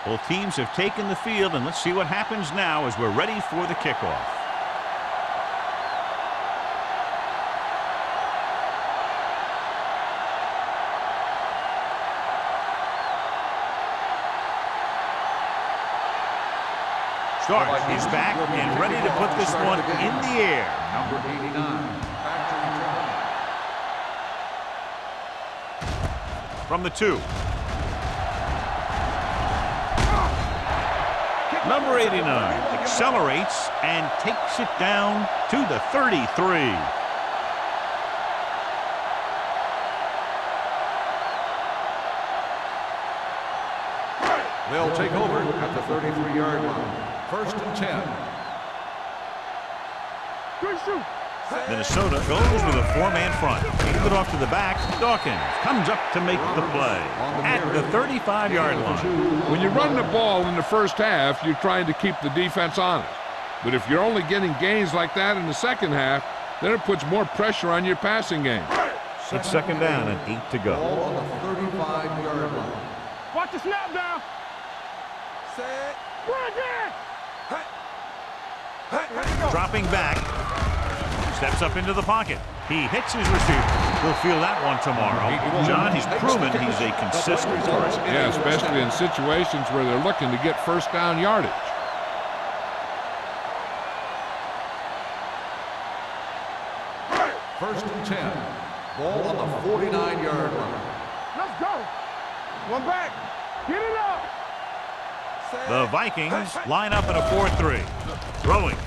Both teams have taken the field, and let's see what happens now as we're ready for the kickoff. Stark is back and ready to put this one in the air. Number 89. From the 2. Number 89 accelerates and takes it down to the 33. They'll take over at the 33-yard line. 1st and 10. Minnesota goes with a 4-man front. Give it off to the back. Dawkins comes up to make the play at the 35-yard line. When you run the ball in the first half, you're trying to keep the defense honest. But if you're only getting gains like that in the second half, then it puts more pressure on your passing game. It's 2nd down and 8 to go. Ball on the 35-yard line. Watch the snap down. Set. Right there. Dropping back. Steps up into the pocket. He hits his receiver. He'll feel that one tomorrow. John, he's proven he's a consistent person. Yeah, especially in situations where they're looking to get 1st down yardage. First and 10. Ball on the 49-yard line. Let's go. One back. Get it up. The Vikings line up in a 4-3. Throwing.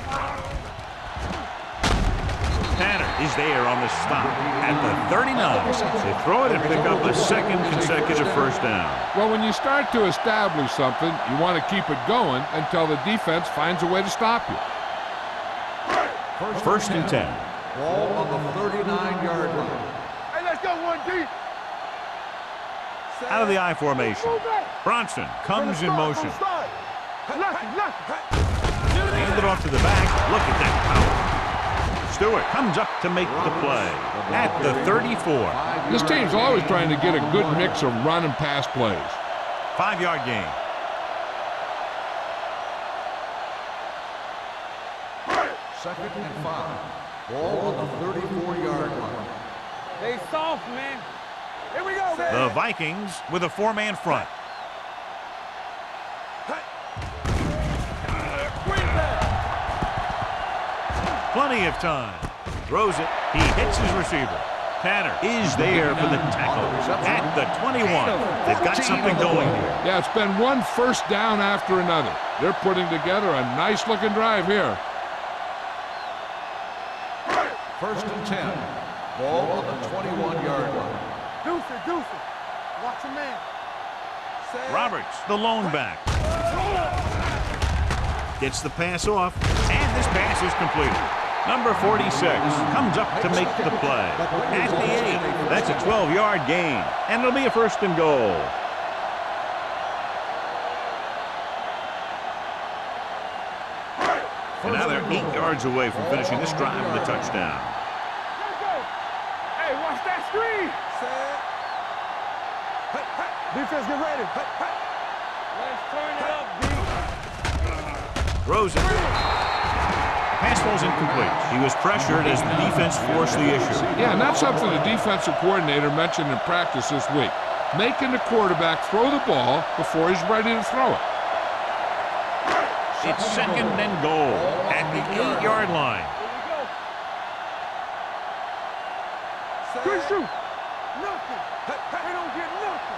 Tanner is there on the stop at the 39. They throw it and pick up a 2nd consecutive 1st down. Well, when you start to establish something, you want to keep it going until the defense finds a way to stop you. 1st and 10. Ball on the 39-yard line. Hey, let's go 1 deep. Out of the I formation. Bronson comes in motion. Hand it off to the back. Look at that power. Stewart comes up to make the play at the 34. This team's always trying to get a good mix of run and pass plays. 5-yard gain. Second and 5. Ball on the 34-yard line. They soft, man. Here we go. The Vikings with a 4-man front. Plenty of time. Throws it. He hits his receiver. Tanner is there for the tackle at the 21. They've got something going here. Yeah, it's been one 1st down after another. They're putting together a nice-looking drive here. 1st and 10. Ball on the 21-yard line. Deuce. Watch your man. Roberts, the lone back. Gets the pass off, and this pass is completed. Number 46 comes up to make the play at the 8. That's a 12-yard gain, and it'll be a 1st and goal. And now they're 8 yards away from finishing this drive with a touchdown. Let's go. Hey, watch that screen. Defense, get ready. Let's turn it up, D. Throws it. Pass ball's incomplete. He was pressured as the defense forced the issue. Yeah, and that's something the defensive coordinator mentioned in practice this week. Making the quarterback throw the ball before he's ready to throw it. It's 2nd and goal at the 8-yard line. Good shoot. Nothing. They don't get nothing.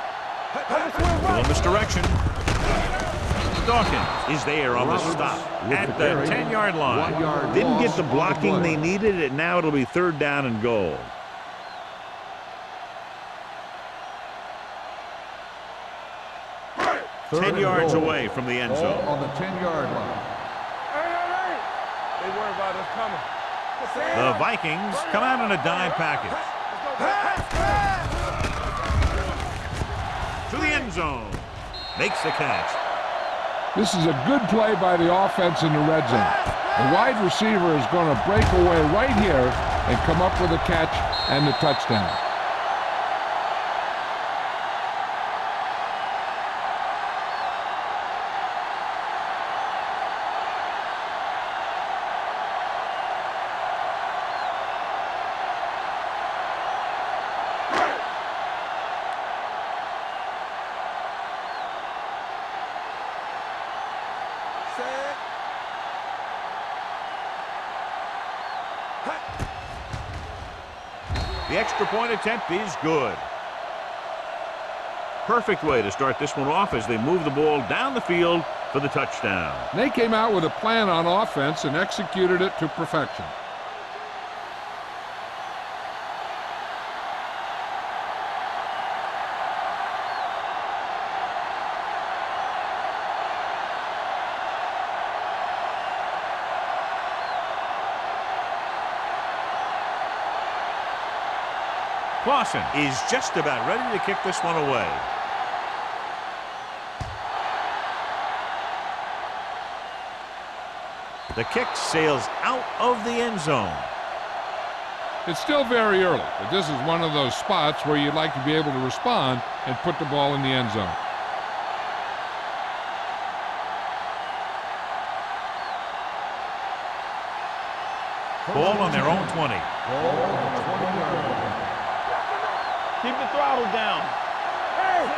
Columbus direction. Dawkins is there on the stop at the 10-yard line. Didn't get the blocking they needed, and now it'll be 3rd down and goal. Third 10 and yards goal. away from the end Ball zone. on the 10-yard line. Hey. They worry about us coming. The Vikings come out in a dime package. To the end zone. Makes the catch. This is a good play by the offense in the red zone. The wide receiver is going to break away right here and come up with a catch and the touchdown. The extra point attempt is good. Perfect way to start this one off as they move the ball down the field for the touchdown. They came out with a plan on offense and executed it to perfection. Clausen is just about ready to kick this one away. The kick sails out of the end zone. It's still very early, but this is one of those spots where you'd like to be able to respond and put the ball in the end zone. Ball on their own 20. Keep the throttle down. Hey,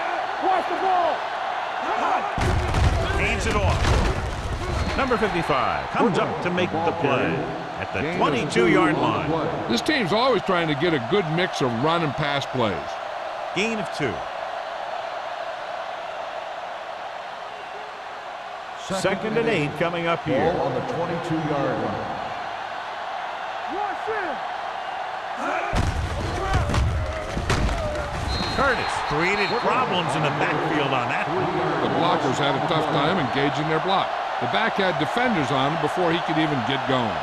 watch the ball. Hands it off. Number 55 comes up to make the play at the 22-yard line. This team's always trying to get a good mix of run and pass plays. Gain of 2. Second and 8 coming up here. Ball on the 22-yard line. Curtis created problems in the backfield on that one. The blockers had a tough time engaging their block. The back had defenders on him before he could even get going.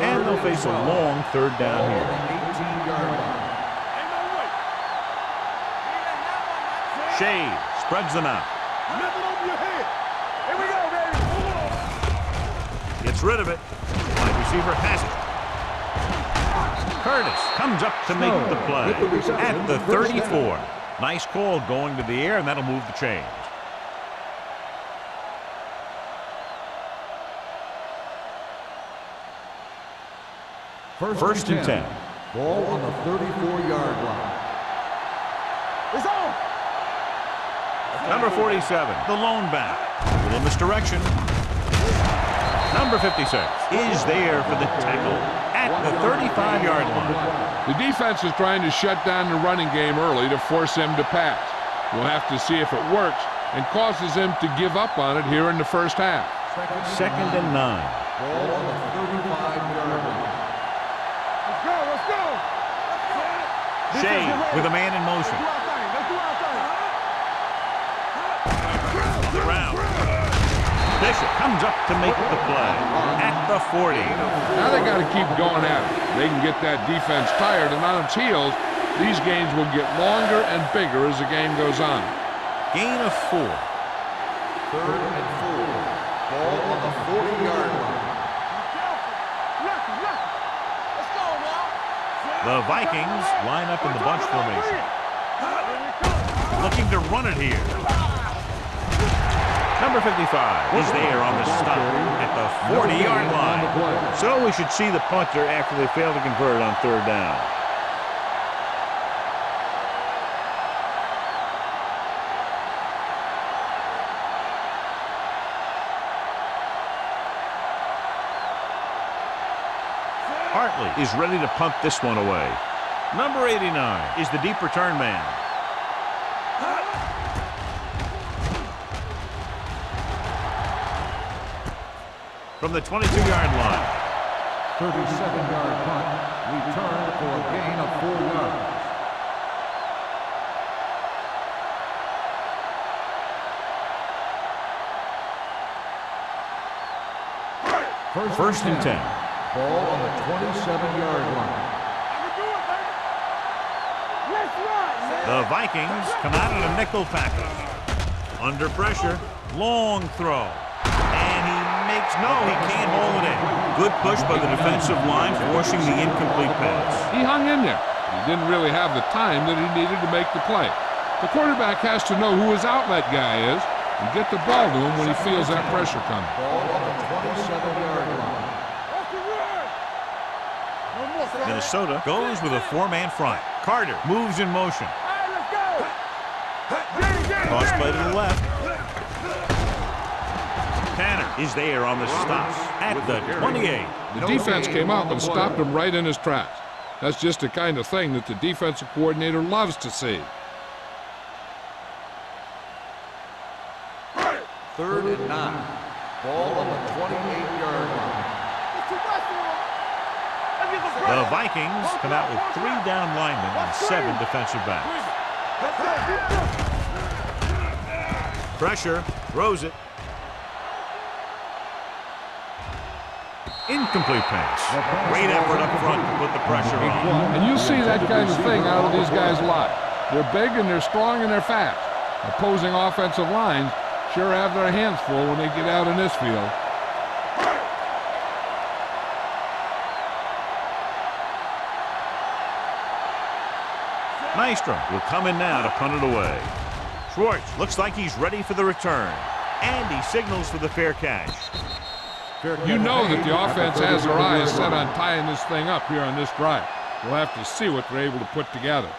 And they'll face a long third down here. 18-yard line. Shea spreads them out. Nothing over your head. Here we go, baby. Gets rid of it. Wide receiver has it. Curtis comes up to make the play at the 34. Nice call going to the air, and that'll move the chains. First and 10. Ball on the 34-yard line. It's on. Number 47, the lone back. A little misdirection. Number 56 is there for the tackle at the 35-yard line. The defense is trying to shut down the running game early to force him to pass. We'll have to see if it works and causes him to give up on it here in the first half. Second and 9. Ball on the 35-yard line. Let's go, let's go. Shea with a man in motion. Around. Bishop comes up to make the play at the 40. Now they got to keep going at it. They can get that defense tired and on its heels. These games will get longer and bigger as the game goes on. Gain of 4. Third and 4. Ball on the 40-yard line. Let's go now. The Vikings line up in the bunch formation. Looking to run it here. Number 55 is there on the stop at the 40-yard line. So we should see the punter after they fail to convert on third down. Hartley is ready to punt this one away. Number 89 is the deep return man. From the 22-yard line. 37-yard punt. Returned for a gain of 4 yards. First and 10. Ball on the 27-yard line. The Vikings come out in a nickel package. Under pressure. Long throw. And he makes no, he can't hold it in. Good push by the defensive line, forcing the incomplete pass. He hung in there. He didn't really have the time that he needed to make the play. The quarterback has to know who his outlet guy is and get the ball to him when he feels that pressure coming. Ball on the 27-yard line. Minnesota goes with a 4-man front. Carter moves in motion. Cross play to the left. Tanner is there on the stop at the 28. The defense came up and stopped him right in his tracks. That's just the kind of thing that the defensive coordinator loves to see. 3rd and 9. Ball on the 28-yard line. The Vikings come out with 3 down linemen and 7 defensive backs. Pressure, throws it. Incomplete pass. Great effort up front to put the pressure on. And you see that kind of thing out of these guys a lot. They're big and they're strong and they're fast. Opposing offensive lines sure have their hands full when they get out in this field. Maestro will come in now to punt it away. Schwartz looks like he's ready for the return. And he signals for the fair catch. You know that the offense has their eyes set on tying this thing up here on this drive. We'll have to see what they're able to put together.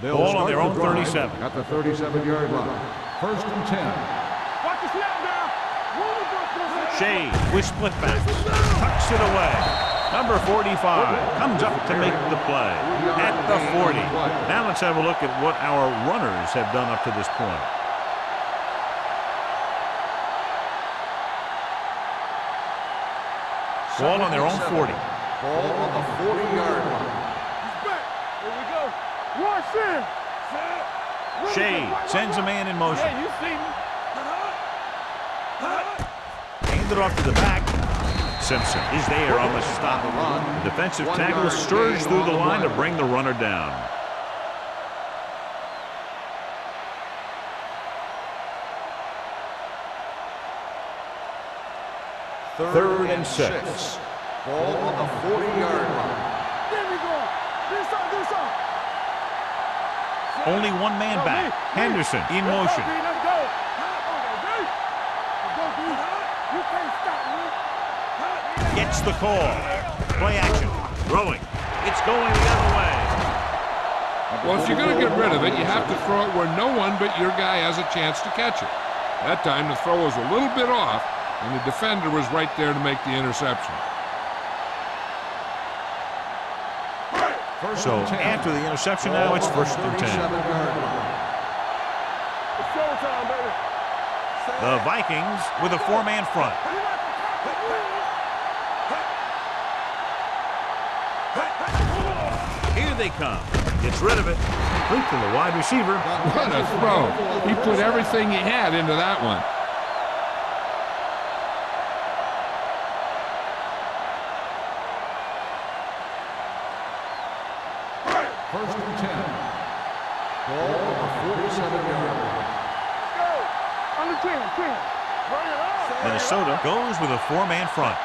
Ball on their own 37. At the 37-yard line. 1st and 10. Watch the snap now. Shea with split backs. Tucks it away. Number 45 comes up to make the play at the 40. Now let's have a look at what our runners have done up to this point. Ball on their own 40. Ball on the 40-yard line. He's back. Here we go. Watch him. Shea sends a man in motion. Hey, you see me. Hand it off to the back. Simpson is there on the stop. The defensive tackle surges through the line to bring the runner down. Third and 6. Ball on the 40-yard line. There we go. This up. Only one man back. Henderson in motion. Let's go. Let's go, D. You can't stop me. Gets the call. Play action. Throwing. It's going the other way. Well, if you're going to get rid of it, you have to throw it where no one but your guy has a chance to catch it. That time the throw was a little bit off, and the defender was right there to make the interception. So after the interception now, it's 1st and 10. It's showtime, baby. The Vikings with a 4-man front. Here they come. Gets rid of it. Complete to the wide receiver. What a throw. He put everything he had into that one. First and 10. Ball on the 47-yard line. Go. Under 10. Bring it on. Minnesota goes with a 4-man front.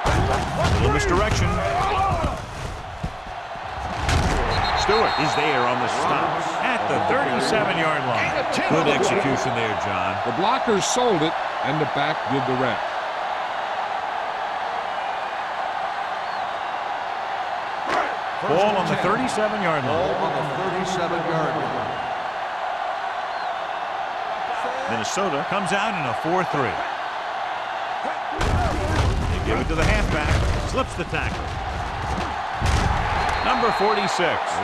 A little misdirection. Stewart is there on the stop at the 37-yard line. Good execution there, John. The blockers sold it, and the back did the rest. Ball on the 37-yard Ball line. on the 37-yard line. Minnesota comes out in a 4-3. They give it to the halfback. Slips the tackle. Number 46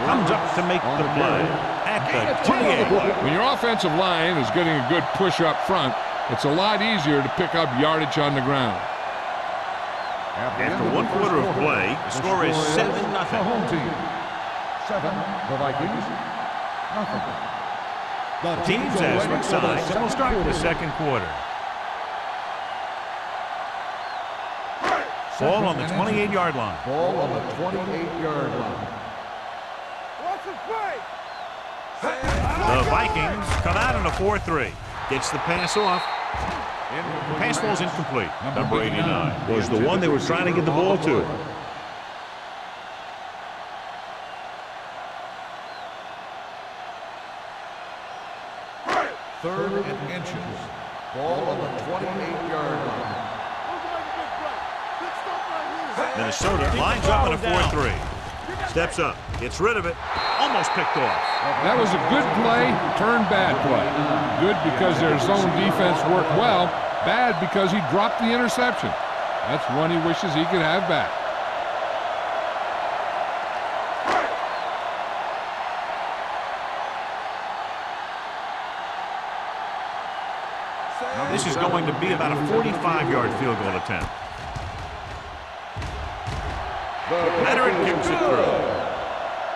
comes up to make the play at the 28. When your offensive line is getting a good push up front, it's a lot easier to pick up yardage on the ground. After 1 quarter of play, the score is 7-0. The home team. 7. The Vikings. Nothing. The teams as switch sides, and we'll start the 2nd quarter. Ball on the 28-yard line. Ball on the 28-yard line. Watch the play. The Vikings come out in a 4-3. Gets the pass off. The pass falls incomplete. Number 89 was the one they were trying to get the ball to. Third and inches. Ball on the 28-yard line. Minnesota lines up in a 4-3. Steps up. Gets rid of it. almost picked off. That was a good play, turned bad play. Good because their zone defense worked well. Bad because he dropped the interception. That's one he wishes he could have back. Now this is going to be about a 45-yard field goal attempt. Veteran kicks it through.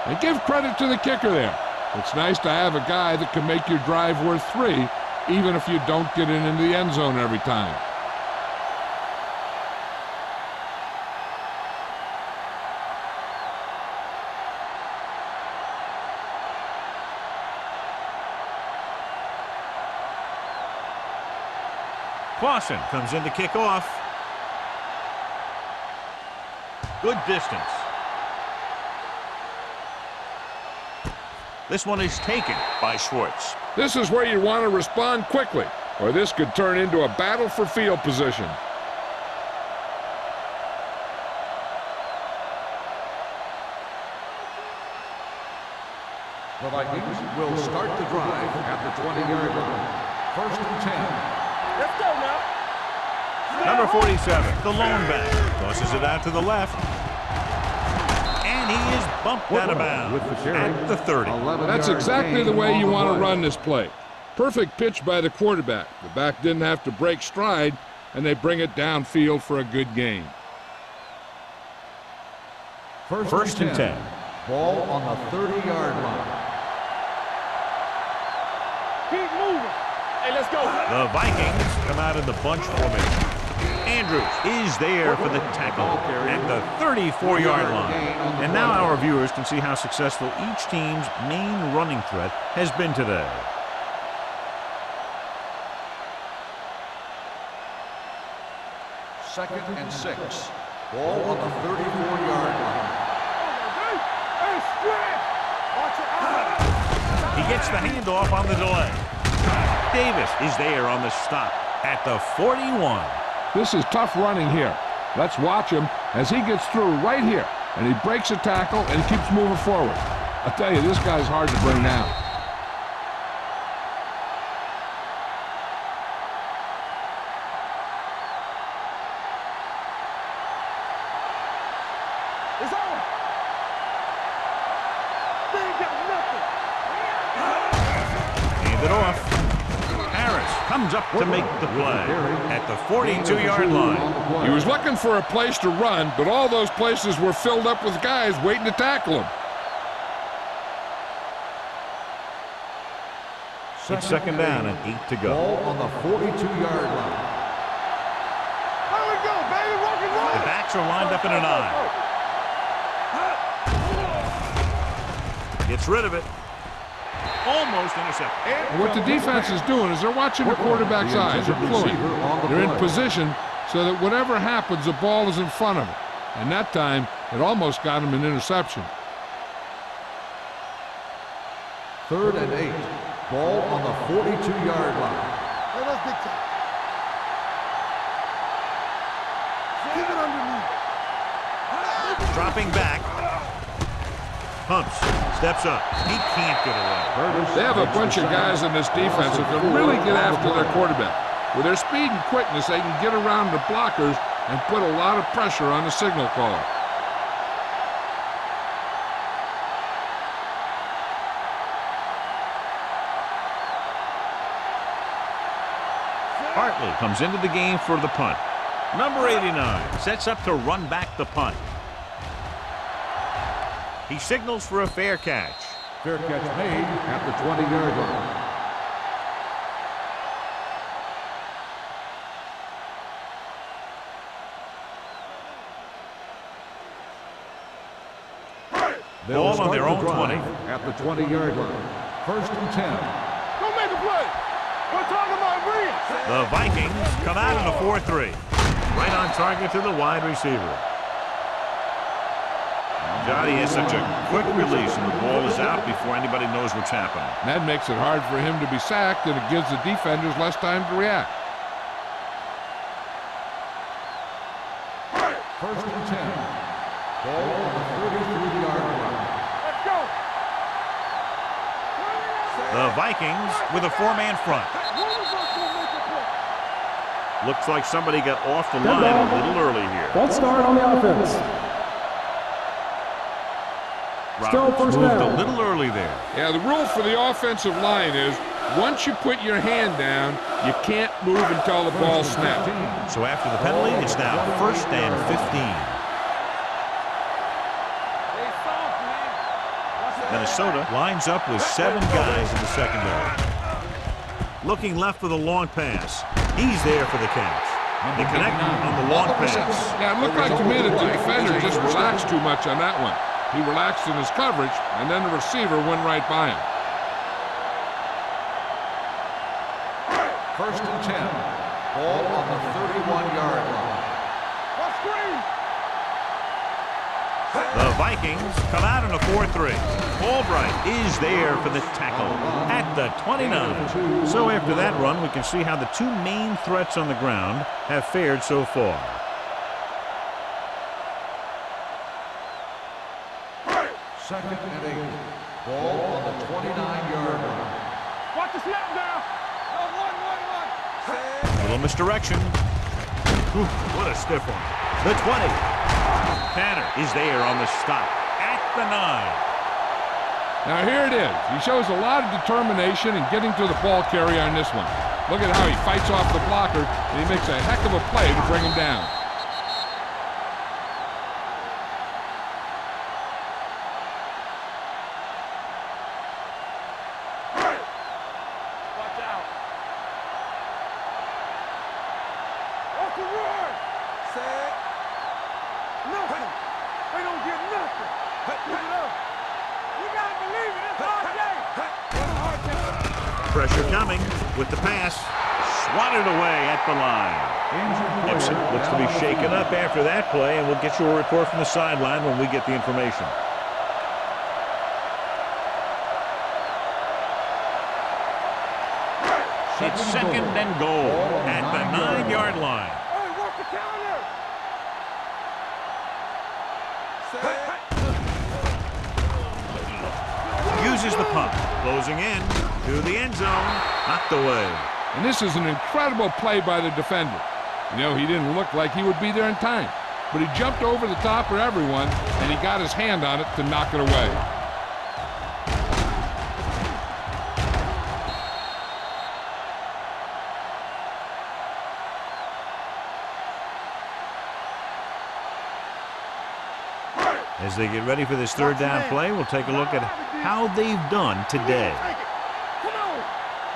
And give credit to the kicker there. It's nice to have a guy that can make your drive worth 3, even if you don't get it into the end zone every time. Clausen comes in to kick off. Good distance. This one is taken by Schwartz. This is where you want to respond quickly, or this could turn into a battle for field position. The Vikings will start the drive at the 20-yard line. 1st and 10. Let's go now. Number 47, the lone back, tosses it out to the left. And he is bumped out of bounds at the 30. That's exactly the way you want to run this play. Perfect pitch by the quarterback. The back didn't have to break stride, and they bring it downfield for a good gain. 1st and 10. Ball on the 30-yard line. Keep moving. Hey, let's go. The Vikings come out in the bunch formation. Andrews is there for the tackle at the 34-yard line. And now our viewers can see how successful each team's main running threat has been today. Second and 6. Ball on the 34-yard line. Hey, stretch. Watch it out. He gets the handoff on the delay. Davis is there on the stop at the 41. This is tough running here. Let's watch him as he gets through right here. And he breaks a tackle and he keeps moving forward. I tell you, this guy's hard to bring down. It's on. They ain't got nothing. Hand it off. Harris comes up to make the play at the 42-yard line. He was looking for a place to run, but all those places were filled up with guys waiting to tackle him. It's second down and 8 to go. Ball on the 42-yard line. There we go, baby. Rock and roll. The backs are lined up in an eye. Gets rid of it. Almost intercepted. And what the defense is doing is they're watching the quarterback's eyes. They're fluid. They're in position so that whatever happens, the ball is in front of them. And that time, it almost got him an interception. 3rd and 8. Ball on the 42-yard line. Hey, let's get tight. Keep it underneath. Dropping back. Pumps. Steps up. He can't get away. They have a bunch of guys in this defense that can really get after their quarterback. With their speed and quickness, they can get around the blockers and put a lot of pressure on the signal caller. Hartley comes into the game for the punt. Number 89 sets up to run back the punt. He signals for a fair catch. Fair catch made at the 20-yard line. Ball on their own 20. At the 20-yard line. 1st and 10. Go make a play. We're talking about Reed. The Vikings come out in a 4-3. Right on target to the wide receiver. Johnny has such a quick release, and the ball is out before anybody knows what's happening. That makes it hard for him to be sacked, and it gives the defenders less time to react. 1st and 10. Ball on the 33-yard line. Let's go. Vikings with a 4-man front. Looks like somebody got off the line a little early here. False start on the offense. Roberts moved a little early there. Yeah, the rule for the offensive line is once you put your hand down, you can't move until the ball snaps. So after the penalty, it's now 1st and 15. Minnesota lines up with 7 guys in the secondary. Looking left for the long pass. He's there for the catch. They connect on the long pass. Yeah, it looked like to me that the defender just relaxed too much on that one. He relaxed in his coverage, and then the receiver went right by him. 1st and 10. Ball on the 31-yard line. The Vikings come out in a 4-3. Albright is there for the tackle at the 29. So after that run, we can see how the 2 main threats on the ground have fared so far. Second and 8. Ball on the 29-yard line. Watch the snap now. Little misdirection. Ooh, what a stiff one. The 20. Tanner is there on the stop at the 9. Now here it is. He shows a lot of determination in getting to the ball carrier on this one. Look at how he fights off the blocker, and he makes a heck of a play to bring him down. Watch out. Off the run. Set. Nothing. They don't get nothing. Put it up. You gotta believe it. It's hard day. Pressure coming with the pass. Swatted away at the line. Gibson looks to be shaken up after that play, and we'll get you a report from the sideline when we get the information. It's 2nd and goal at the 9-yard line. Hey, work the counter. Uses the pump. Closing in to the end zone. Knocked away. And this is an incredible play by the defender. You know, he didn't look like he would be there in time, but he jumped over the top of everyone, and he got his hand on it to knock it away. As they get ready for this 3rd down play, we'll take a look at how they've done today. Come on.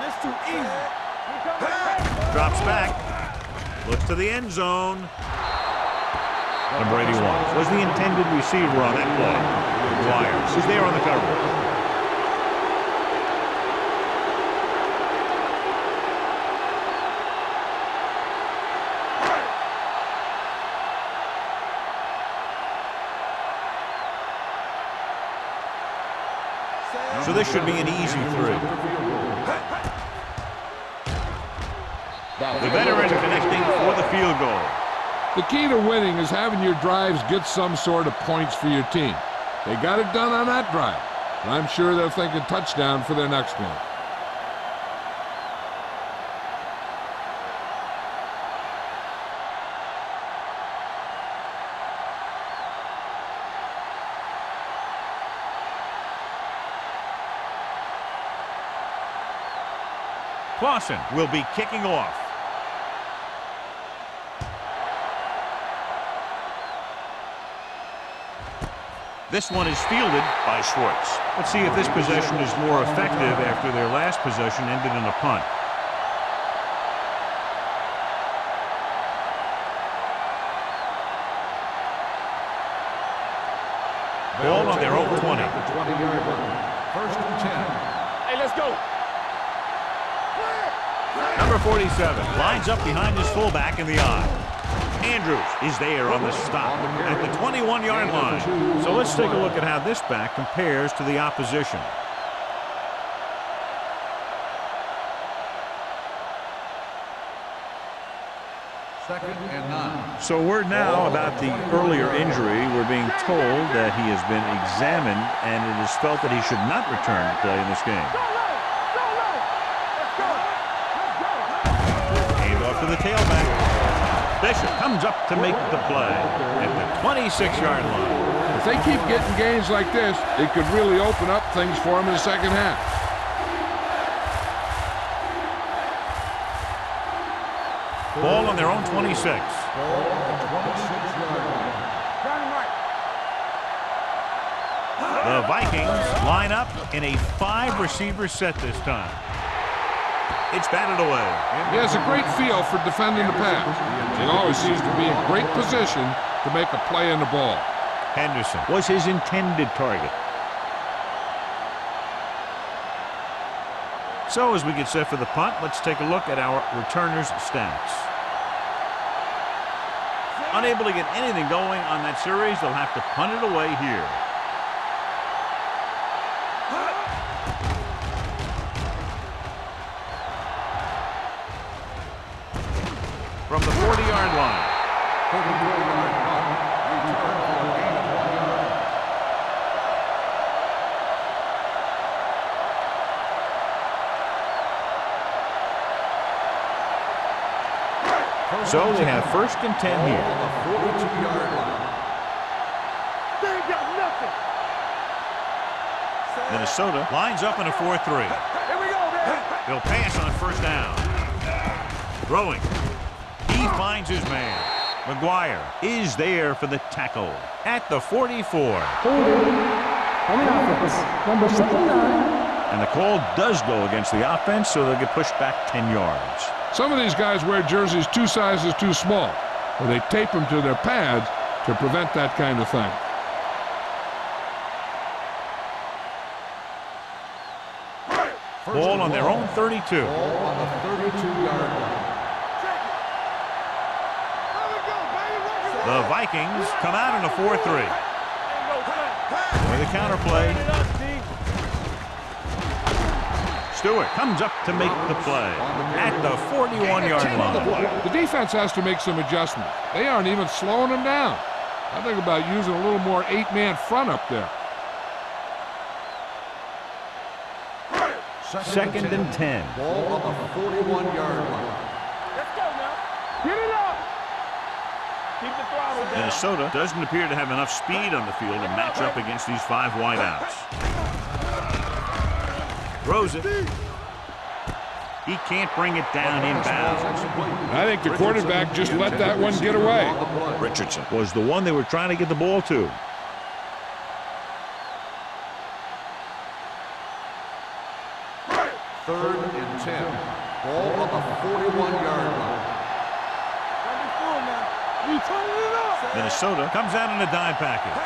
That's too easy. Drops back. Looks to the end zone. Number 81 was the intended receiver on that play. Wires is there on the coverage. So this should be an easy 3. The veteran connecting for the field goal. The key to winning is having your drives get some sort of points for your team. They got it done on that drive, and I'm sure they're thinking touchdown for their next one. Clausen will be kicking off. This one is fielded by Schwartz. Let's see if this possession is more effective after their last possession ended in a punt. Ball on their own 20. 20-yard line. 1st and 10. Hey, let's go. Number 47 lines up behind his fullback in the eye. Andrews is there on the stop at the 21-yard line. So let's take a look at how this back compares to the opposition. Second and 9. So word now about the earlier injury. We're being told that he has been examined and it is felt that he should not return to play in this game. the tailback. Bishop comes up to make the play at the 26-yard line. If they keep getting gains like this, it could really open up things for them in the second half. Ball on their own 26. Ball at the 26-yard line. The Vikings line up in a 5-receiver set this time. It's batted away. He has a great feel for defending the pass. He always seems to be in great position to make a play on the ball. Henderson was his intended target. So as we get set for the punt, let's take a look at our returners' stats. Unable to get anything going on that series, they'll have to punt it away here. From the 40-yard line. 34-yard punt. Return for a gain of 1 yard. So they have 1st and 10 here. On the 42-yard line. They ain't got nothing. Minnesota lines up in a 4-3. Here we go, man. They'll pass on 1st down. Throwing. He finds his man. McGuire is there for the tackle at the 44. Number 79. And the call does go against the offense, so they'll get pushed back 10 yards. Some of these guys wear jerseys 2 sizes too small, or they tape them to their pads to prevent that kind of thing. Ball on their own 32. Ball on the 32-yard line. The Vikings come out in a 4-3. For the counter play. Stewart comes up to make the play at the 41-yard line. The defense has to make some adjustments. They aren't even slowing them down. I think about using a little more 8-man front up there. 2nd and 10. Ball on the 41-yard line. Let's go now. Get it up. Keep the throttle down. Minnesota doesn't appear to have enough speed on the field to match up against these 5 wideouts. Throws it. He can't bring it down inbounds. I think the quarterback just let that one get away. Richardson was the one they were trying to get the ball to. Third and 10. Ball on the 41-yard line. Minnesota comes out in a dime package.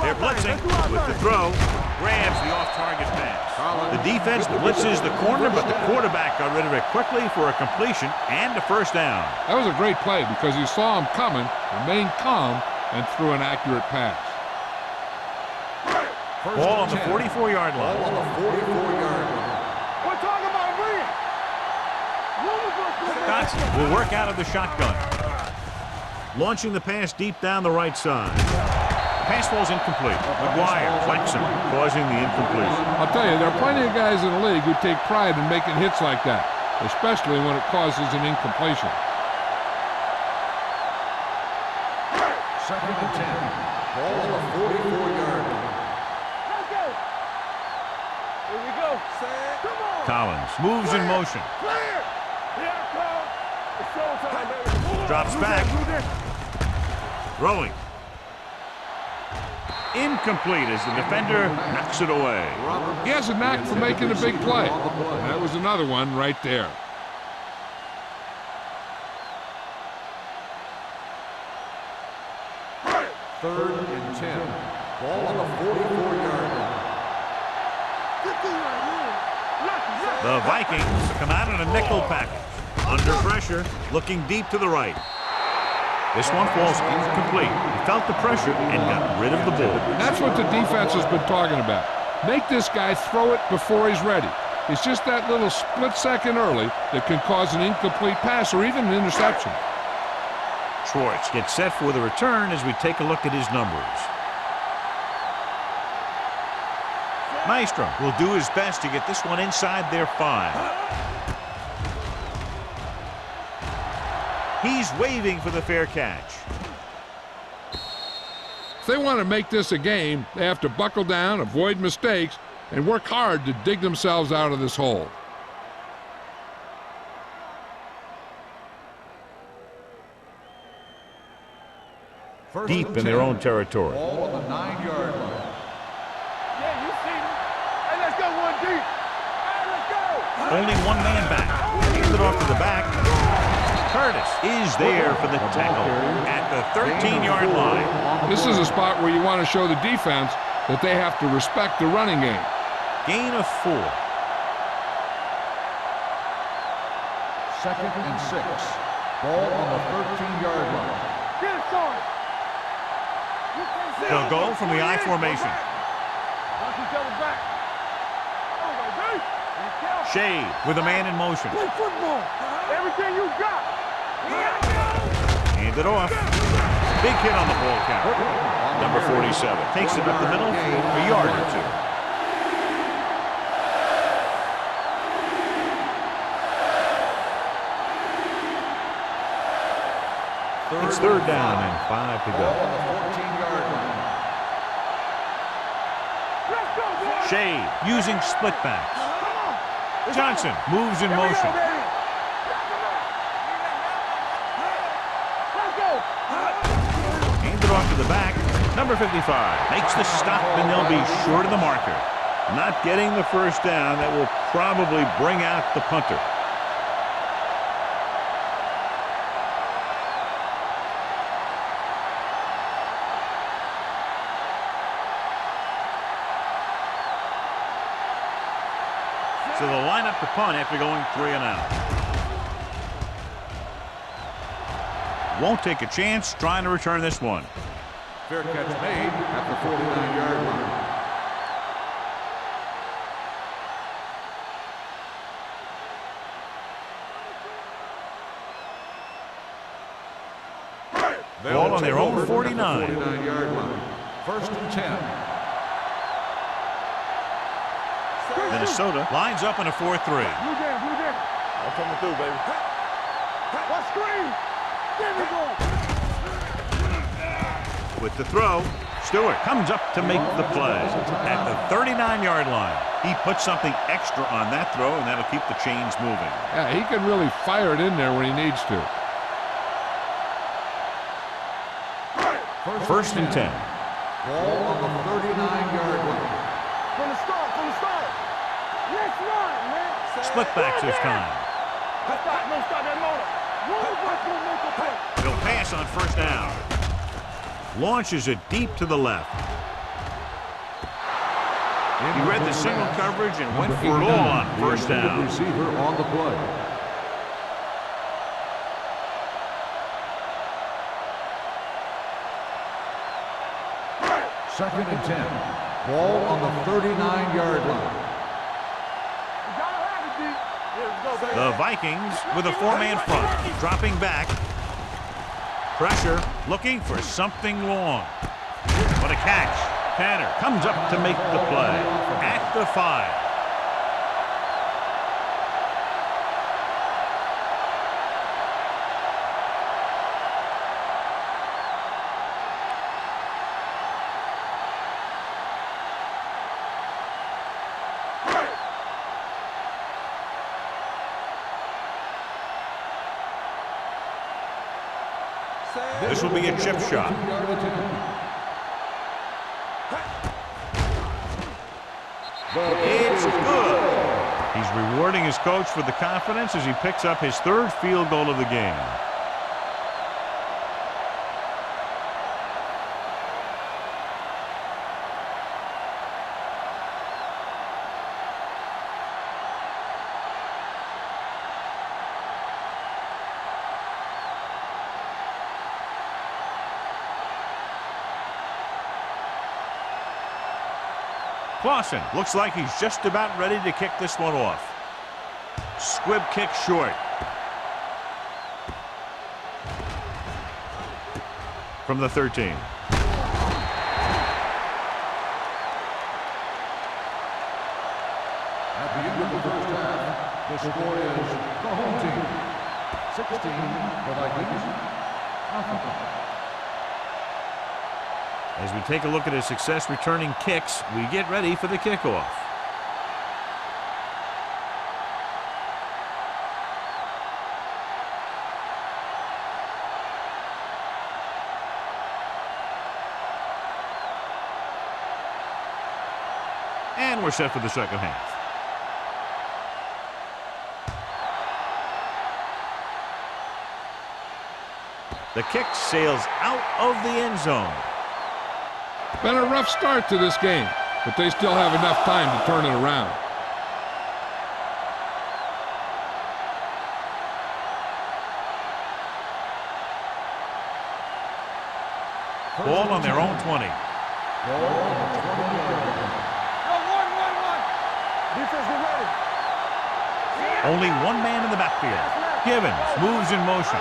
They're blitzing with the throw. Grabs the off-target pass. The defense blitzes the corner, but the quarterback got rid of it quickly for a completion and a 1st down. That was a great play because he saw him coming, remained calm, and threw an accurate pass. Ball on the 44-yard line. Ball on the 44-yard line. We're talking about winning. Dotson will work out of the shotgun. Launching the pass deep down the right side. Pass falls incomplete. McGuire flanks him, causing the incompletion. I'll tell you, there are plenty of guys in the league who take pride in making hits like that, especially when it causes an incompletion. 2nd and 10. Ball on the 44-yard line. Let's go. Here we go. Come on. Collins moves in motion. Clear. Here it comes. It's showtime, baby. Drops back. Throwing. Incomplete as the defender knocks it away. He has a knack for making a big play. And that was another one right there. Third and 10. Ball on the 44-yard line. The Vikings come out in a nickel package. Under pressure, looking deep to the right. This one falls incomplete. He felt the pressure and got rid of the ball. That's what the defense has been talking about. Make this guy throw it before he's ready. It's just that little split second early that can cause an incomplete pass or even an interception. Schwartz gets set for the return as we take a look at his numbers. Maestro will do his best to get this one inside their 5. He's waving for the fair catch. If they want to make this a game, they have to buckle down, avoid mistakes, and work hard to dig themselves out of this hole. Deep in their own territory. Ball on the 9-yard line. Yeah, you see me. Hey, let's go one deep. Hey, let's go. Only one man back. Hands it off to the back. Curtis is there for the tackle at the 13-yard line. This is a spot where you want to show the defense that they have to respect the running game. Gain of 4. 2nd and 6. Ball on the 13-yard line. Get it, Sarge. They'll go from the I formation. Watch each other back. Oh, baby. Be careful. Shade with a man in motion. Play football. Everything you got. Hand it off. Big hit on the ball count. Number 47 takes it up the middle for a yard or 2. It's 3rd down and 5 to go. On the 14-yard line. Let's go, boy. Shade using split backs. Come on. Johnson moves in motion. Let's go. Hands it off to the back. Number 55 makes the stop, and they'll be short of the marker. Not getting the first down. That will probably bring out the punter. So they'll line up to punt after going 3 and out. Won't take a chance trying to return this one. Fair catch made at the 49-yard line. Ball on their own 49. 49-yard line. 1st and 10. Minnesota lines up in a 4-3. Blue jam, blue jam. I'm coming through, baby. What screen? There we go. With the throw, Stewart comes up to make the play at the 39-yard line. He puts something extra on that throw, and that'll keep the chains moving. Yeah, he can really fire it in there when he needs to. 1st and 10. Ball on the 39-yard line. From the start, from the start. Let's run, man. Split backs this time. Don't stop that motor. Move what's going to make a play. He'll pass on 1st down. Launches it deep to the left. He read the single coverage and went for it all on 1st down. Receiver on the play. Second and 10. Ball on the 39-yard line. The Vikings with a 4-man front, dropping back. Pressure, looking for something long. What a catch. Tanner comes up to make the play at the 5. This will be a chip shot. It's good. He's rewarding his coach for the confidence as he picks up his 3rd field goal of the game. Clausen looks like he's just about ready to kick this one off. Squib kick short. From the 13. At the end of the first half, the score is the home team 16, the Vikings. Offense. As we take a look at his success returning kicks, we get ready for the kickoff. And we're set for the second half. The kick sails out of the end zone. Been a rough start to this game, but they still have enough time to turn it around. Ball on their own 20. Only one man in the backfield. Gibbons moves in motion.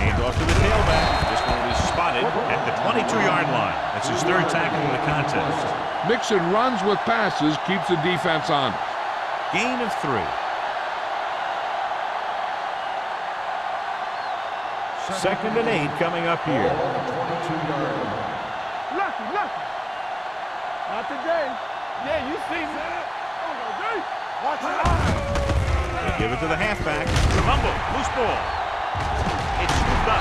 Hand off to the tailback. This one is spotted at the 22-yard line. That's his third tackle in the contest. Mixing runs with passes keeps the defense honest. Gain of 3. Second and 8 coming up here. Lucky. Not today. Yeah, you see me. Watch it out. They give it to the halfback. Fumble. Loose ball. It's scooped up.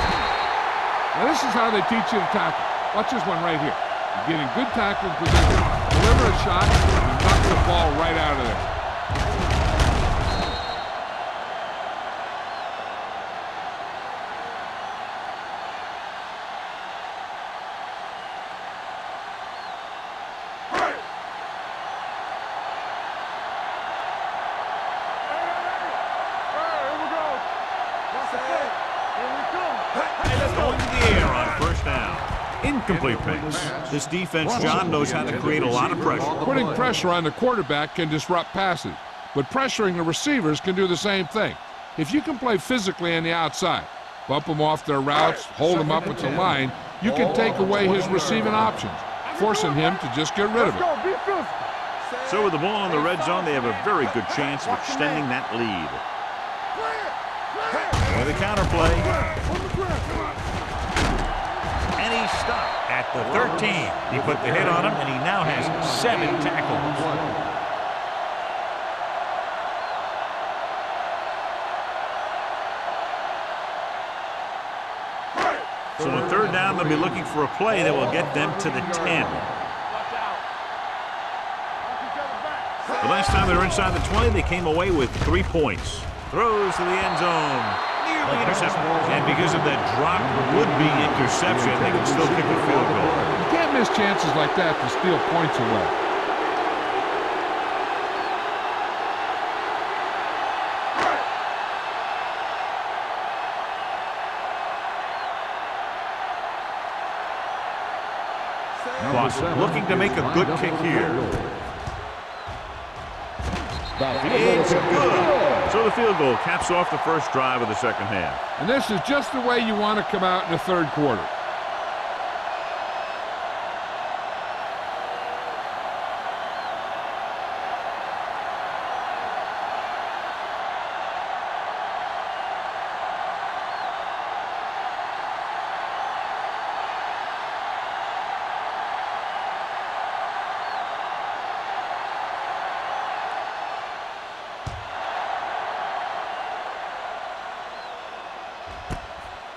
Now this is how they teach you to tackle. Watch this one right here. You get in good tackling position, deliver a shot, and you knock the ball right out of there. Incomplete pass. This defense, John, knows how to create a lot of pressure. Putting pressure on the quarterback can disrupt passes, but pressuring the receivers can do the same thing. If you can play physically on the outside, bump them off their routes, hold them up at the line, you can take away his receiving options, forcing him to just get rid of it. So with the ball in the red zone, they have a very good chance of extending that lead. With a counterplay. And he stopped at the 13. He put the hit on him, and he now has 7 tackles. So on third down, they'll be looking for a play that will get them to the 10. The last time they were inside the 20, they came away with 3 points. Throws to the end zone. Nearly intercepted. And because of that drop would-be interception, they can still kick a field goal. You can't miss chances like that to steal points away. Looking to make a good kick here. It's good. So the field goal caps off the first drive of the second half. And this is just the way you want to come out in the third quarter.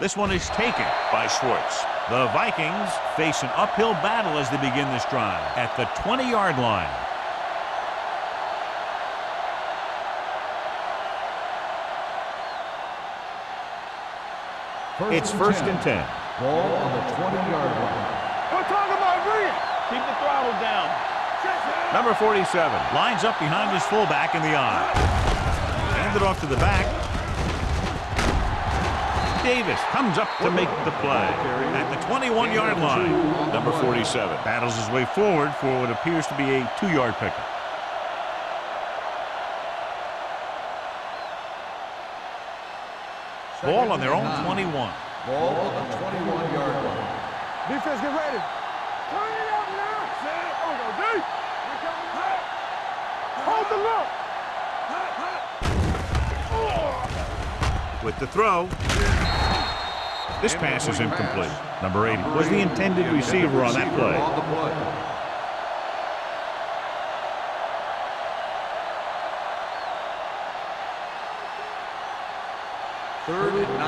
This one is taken by Schwartz. The Vikings face an uphill battle as they begin this drive at the 20-yard line. It's first and 10. Ball on the 20-yard line. We're talking about brilliant. Keep the throttle down. Number 47 lines up behind his fullback in the eye. Hand it off to the back. Davis comes up to make the play at the 21-yard line. Number 47 battles his way forward for what appears to be a 2-yard pickup. Ball on their own 21. Ball on the 21-yard line. Defense, get ready. Turn it up now. Oh, no, deep. Hold the look. With the throw. This pass is incomplete. Number 80 was the intended receiver on that play. Third and 9.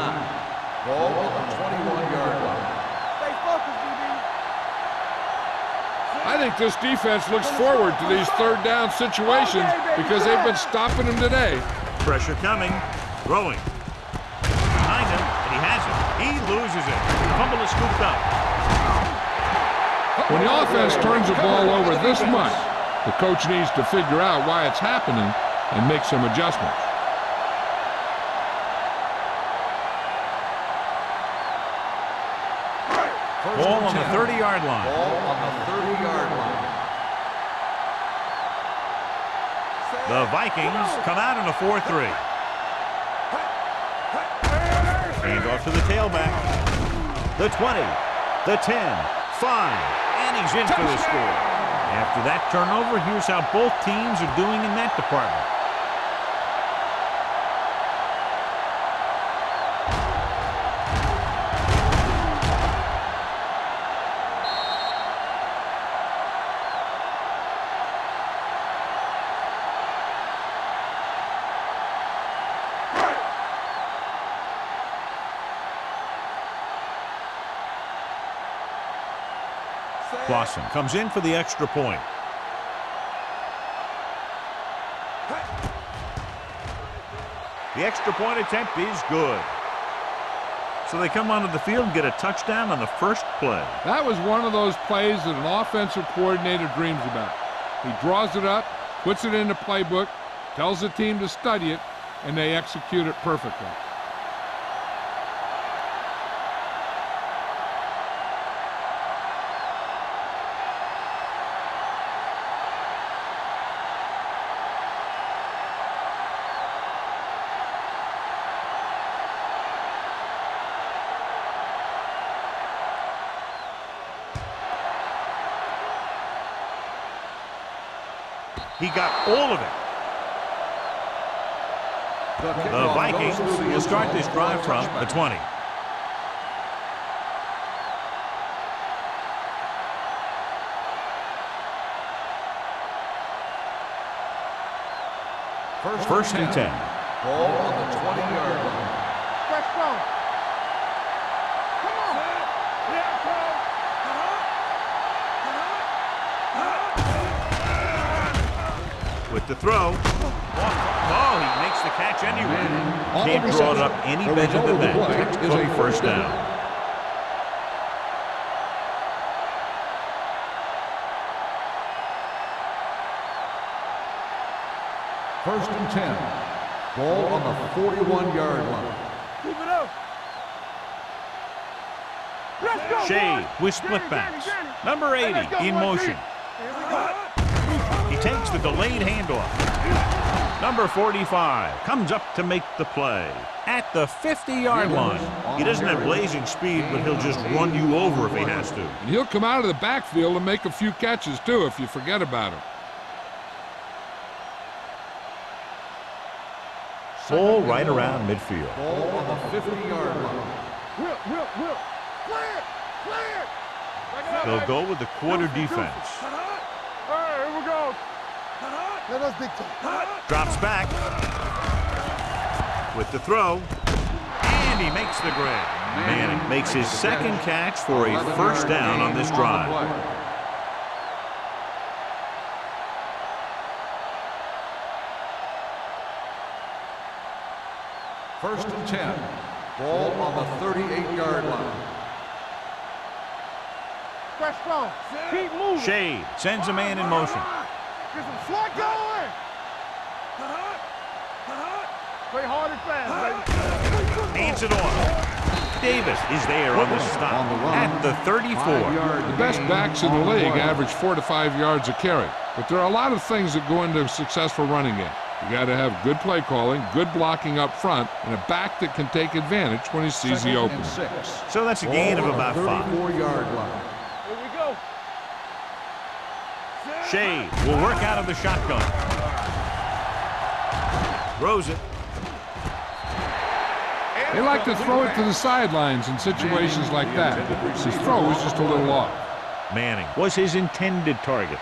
Ball on the 21-yard line. Stay focused, DB. I think this defense looks forward to these third down situations because they've been stopping them today. Pressure coming. Throwing. Behind him, and he has it. He loses it. Fumble is scooped up. When the offense turns the ball over this much, the coach needs to figure out why it's happening and make some adjustments. Ball on the 30-yard line. Ball on the 30-yard line. The Vikings come out in a 4-3. Hand off to the tailback. The 20, the 10, 5, and he's in for the score. After that turnover, here's how both teams are doing in that department. Clausen comes in for the extra point. The extra point attempt is good. So they come onto the field and get a touchdown on the first play. That was one of those plays that an offensive coordinator dreams about. He draws it up, puts it in the playbook, tells the team to study it, and they execute it perfectly. He got all of it. The Vikings will start this drive from the 20. First and 10. Ball on the 20-yard line. Fresh throw. Come on. Yeah, coach. With the throw. Oh, he makes the catch anyway. Can't draw it up any better than that. Is a first down. First and 10. Ball on the 41-yard line. Keep it up. Let's go, Shade boys. with split Johnny, backs. Johnny, Johnny. Number 80 Let's go, in one motion. deep. Here we go. He takes the delayed handoff. Number 45 comes up to make the play at the 50-yard line. He doesn't have blazing speed, but he'll just run you over if he has to. And he'll come out of the backfield and make a few catches, too, if you forget about him. Ball right around midfield. Ball on the 50-yard line. Will. Clear. They'll go with the quarter defense. All right, here we go. Let us big time. Drops back with the throw, and he makes the grab. Manning makes his second catch for a first down on this drive. First and 10. Ball on the 38-yard line. Fresh throw. Keep moving. Shade sends a man in motion. Get some slack going. Play hard and fast, baby. Needs it on. Davis is there on the stop at the 34. The best backs in the league average 4 to 5 yards a carry. But there are a lot of things that go into a successful running game. You got to have good play calling, good blocking up front, and a back that can take advantage when he sees the opening. So that's a gain of about 5. 34-yard line. Here we go. Shade will work out of the shotgun. Throws it. They like to throw it to the sidelines in situations like that. His throw was just a little off. Manning was his intended target.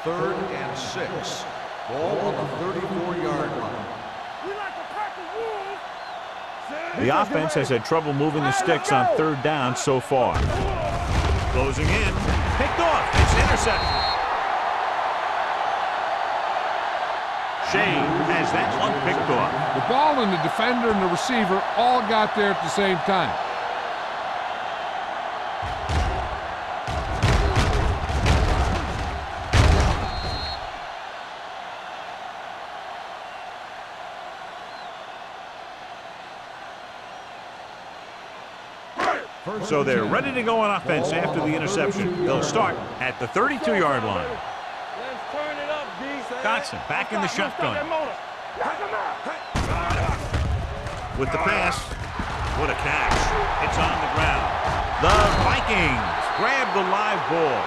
Third and 6. Ball on the 34-yard line. We like to crack the wolves. The offense has had trouble moving the sticks on third down so far. Closing in. Picked off. It's intercepted. Shea has that one picked off. The ball and the defender and the receiver all got there at the same time. So they're ready to go on offense after the interception. They'll start at the 32-yard line. Let's turn it up, D. Dotson back in the shotgun. With the pass. What a catch. It's on the ground. The Vikings grab the live ball.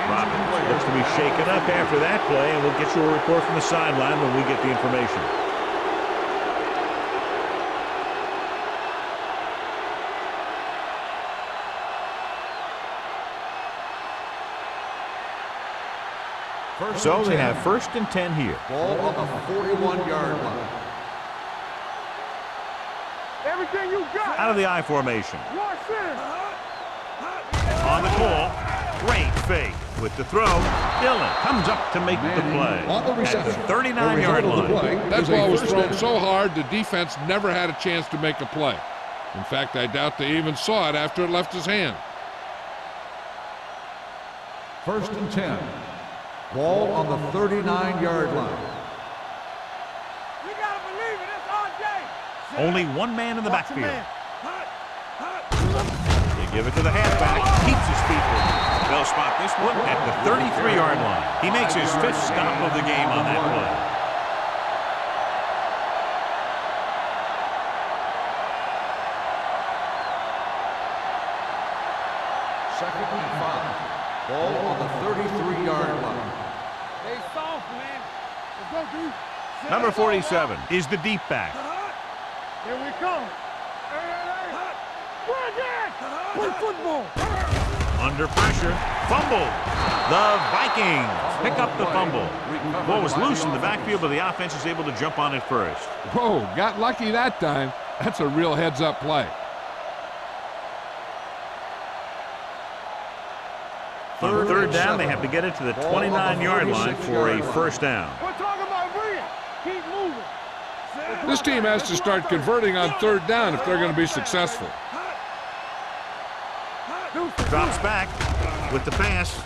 Robbins looks to be shaken up after that play, and we'll get you a report from the sideline when we get the information. So they have 1st and 10 here. Ball on the 41-yard line. Everything you got. Out of the I formation. Watch this. On the call. Great fake. With the throw, Dillon comes up to make the play at the 39-yard line. That ball was thrown so hard the defense never had a chance to make a play. In fact, I doubt they even saw it after it left his hand. 1st and 10. Ball on the 39-yard line. You gotta believe it. It's RJ. Only one man in the backfield. They give it to the halfback. Keeps his feet moving. They'll spot this one at the 33-yard line. He makes his 5th stop of the game on that play. Second and 5. Ball on the 33-yard line. They soft, man. Let's go, D. Number 47 is the deep back. Here we come. Hey. Run that. Play football. Under pressure. Fumble. The Vikings pick up the fumble. Ball was loose in the backfield, but the offense is able to jump on it first. Whoa, got lucky that time. That's a real heads-up play. On third down, they have to get it to the 29-yard line for a 1st down. We're talking about Rhea. Keep moving. This team has to start converting on third down if they're going to be successful. Drops back with the pass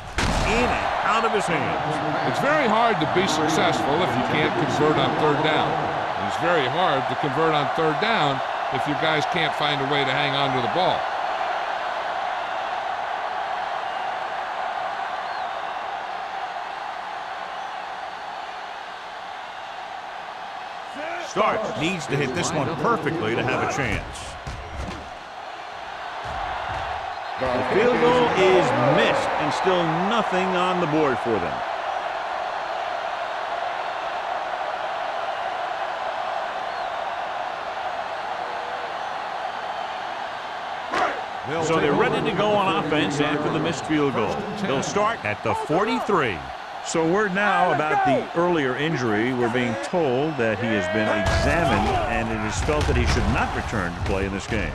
in and out of his hands. It's very hard to be successful if you can't convert on third down. And it's very hard to convert on third down if you guys can't find a way to hang on to the ball. Starks needs to hit this one perfectly to have a chance. The field goal is missed, and still nothing on the board for them. So they're ready to go on offense after the missed field goal. They'll start at the 43. So word now about the earlier injury. We're being told that he has been examined, and it is felt that he should not return to play in this game.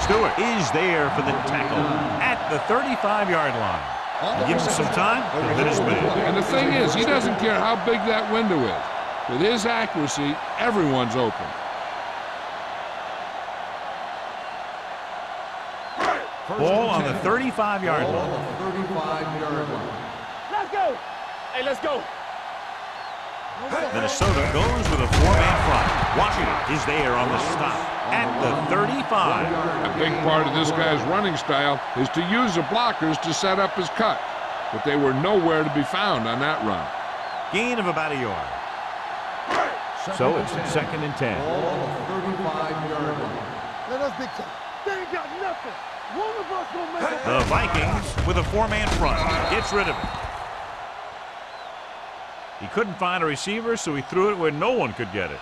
Stewart is there for the tackle at the 35-yard line. Gives him some time to hit his man. And the thing is, he doesn't care how big that window is. With his accuracy, everyone's open. Ball on the 35-yard line. 35-yard line. Let's go. Hey, let's go. Minnesota goes with a 4-man front. Washington is there on the stop at the 35. A big part of this guy's running style is to use the blockers to set up his cut. But they were nowhere to be found on that run. Gain of about a yard. So it's 2nd and 10. Ball on the 35-yard line. Let us big time. They ain't got nothing. One of us gonna make it. The Vikings with a 4-man front. Gets rid of it. He couldn't find a receiver, so he threw it where no one could get it.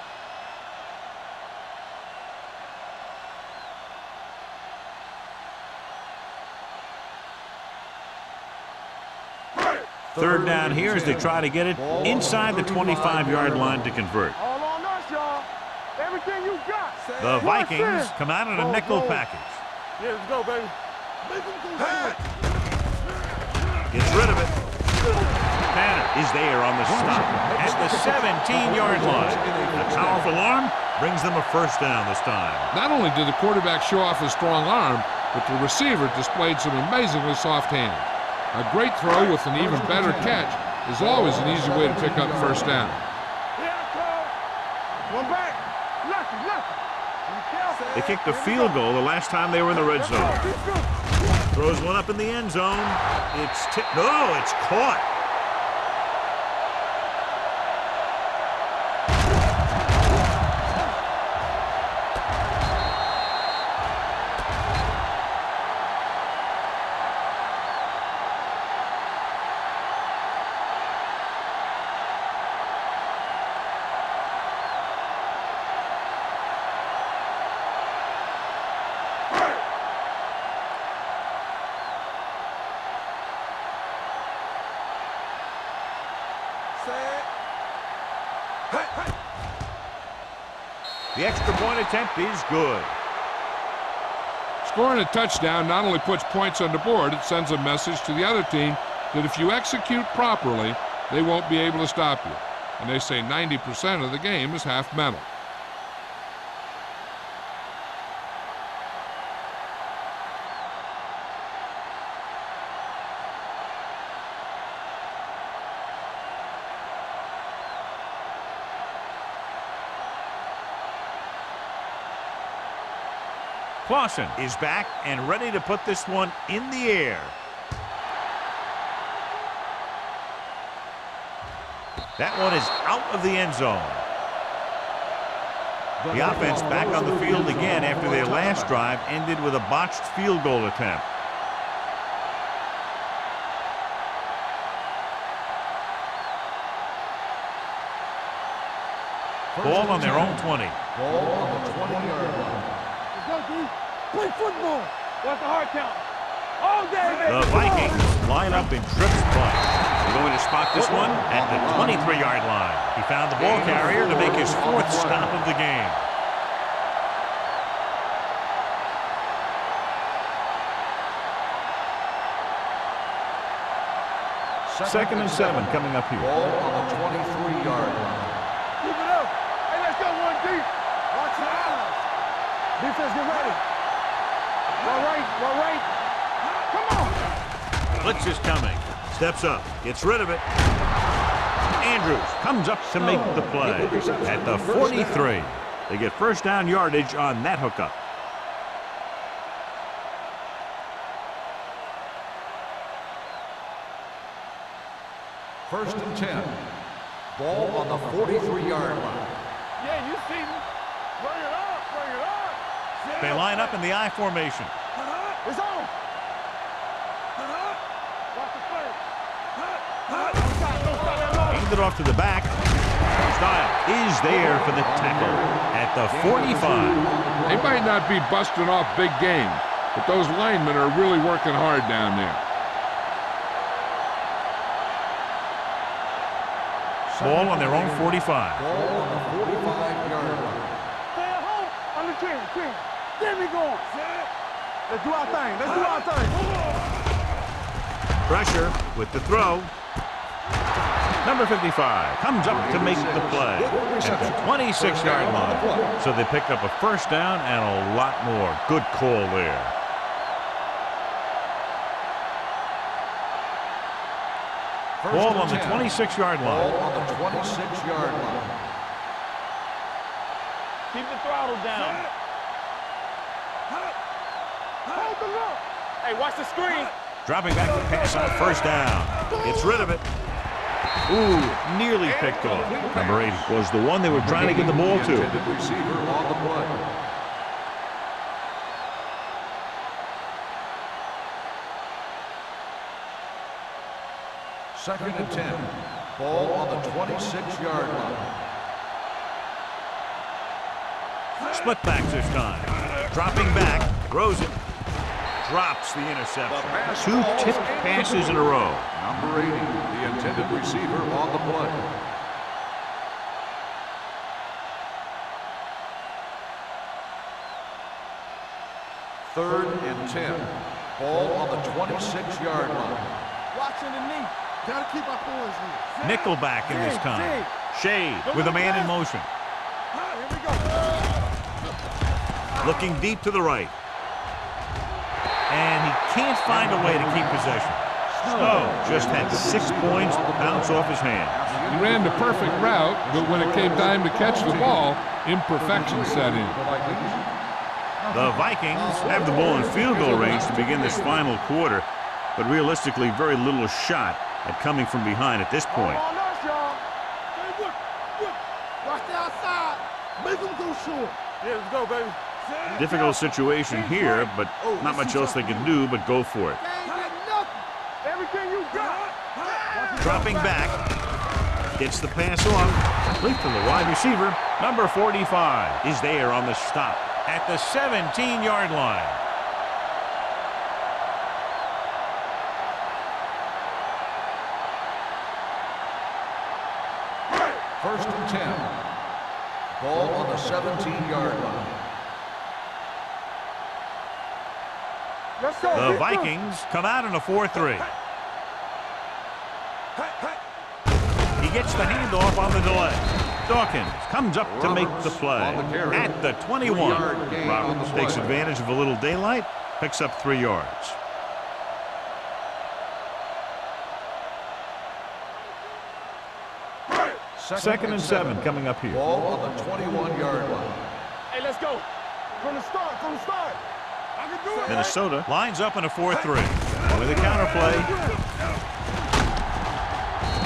Third down here as they try to get it inside the 25-yard line to convert. All on us, y'all. Everything you got. The Vikings come out in a nickel package. Yeah, let's go, baby. Gets rid of it. Tanner is there on the stop at the 17-yard line. A powerful arm brings them a first down this time. Not only did the quarterback show off his strong arm, but the receiver displayed some amazingly soft hands. A great throw with an even better catch is always an easy way to pick up first down. One back. They kicked a field goal the last time they were in the red zone. Throws one up in the end zone. It's tipped. No, it's caught. The extra point attempt is good. Scoring a touchdown not only puts points on the board, it sends a message to the other team that if you execute properly, they won't be able to stop you. And they say 90% of the game is half mental. Clausen is back and ready to put this one in the air. That one is out of the end zone. The offense back on the field again after their last drive ended with a botched field goal attempt. Ball on their own 20. Ball on the 20-yard line. Play football. What's the hard count? All day, baby. The Vikings line up in trips play. They're going to spot this one at the 23-yard line. He found the ball carrier to make his fourth stop of the game. Second and 7 coming up here. Ball on the 23-yard line. Keep it up. Hey, let's go one deep. Watch your eyes. Defense, get ready. Well right. Come on. Blitz is coming. Steps up. Gets rid of it. Andrews comes up to make the play at the 43. They get first down yardage on that hookup. First and 10. Ball on the 43-yard line. Yeah, you see me. Bring it up. They line up in the I formation. It's on. Watch the play. Hand it off to the back. Style is there for the tackle at the 45. They might not be busting off big games, but those linemen are really working hard down there. Ball on their own 45. Ball on the 45-yard line. Stay at home on the 10. Get me going. Let's do our thing. Pressure with the throw. Number 55 comes up to make the play at the 26-yard line. So they pick up a first down and a lot more. Good call there. Ball on the 26-yard line. Ball on the 26-yard line. Keep the throttle down. Hold the look. Hey, watch the screen. Dropping back to pass on first down. Gets rid of it. Ooh, nearly picked off. Number 8 was the one they were trying to get the ball to. Intended receiver on the play. Second and 10. Ball on the 26-yard line. Split back this time. Dropping back, throws it, drops the interception. 2 tipped passes in a row. Number 80, the intended receiver on the play. Third and 10. Ball on the 26-yard line. Watching the knee. Gotta keep our boys here. Nickelback in this time. Shade with a man in motion. Here we go. Looking deep to the right. And he can't find a way to keep possession. Snow just had 6 points bounce off his hand. He ran the perfect route, but when it came time to catch the ball, imperfection set in. The Vikings have the ball in field goal range to begin this final quarter, but realistically very little shot at coming from behind at this point. On us, y'all. Hey, look. Watch the outside. Make them go short. Yeah, let's go, baby. Difficult situation here, but not much else they can do but go for it. Everything you got. Dropping back, gets the pass off, complete to the wide receiver. Number 45 is there on the stop at the 17-yard line. First and 10. Ball on the 17-yard line. Let's go. The Vikings come out in a 4-3. He gets the handoff on the delay. Dawkins comes up to make the play at the 21. Roberts takes advantage of a little daylight, picks up 3 yards. Second and 7 coming up here. Ball on the 21-yard line. Hey, let's go. From the start. I can do it. Minnesota lines up in a 4-3. With a counterplay.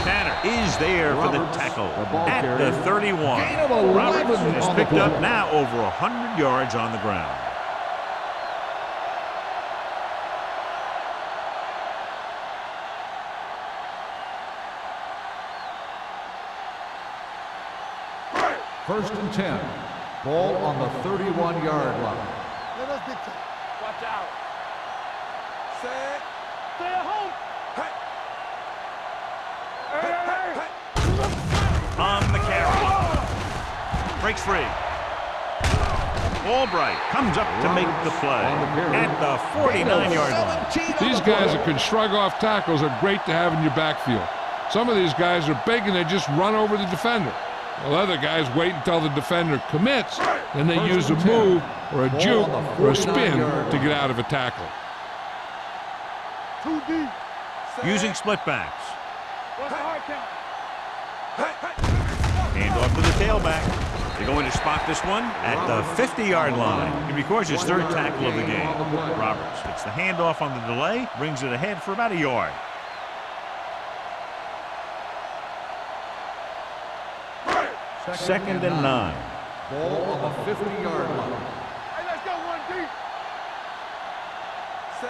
Tanner is there for the tackle at the 31. Robertson is picked up now over 100 yards on the ground. First and 10. Ball on the 31-yard line. Let us dictate. Watch out. Set. Stay at home. Hey. On the carry. Breaks free. Albright comes up to make the play at the 49-yard line. These guys that can shrug off tackles are great to have in your backfield. Some of these guys are big and they just run over the defender. While other guys wait until the defender commits, then they use a move or a juke or a spin to get out of a tackle. Too deep. Using split backs. What's the hard count? Hand off to the tailback. They're going to spot this one at the 50-yard line. He records his 3rd tackle of the game. Roberts gets the handoff on the delay, brings it ahead for about a yard. Second and 9. Ball on the 50-yard line. Hey, let's go one deep.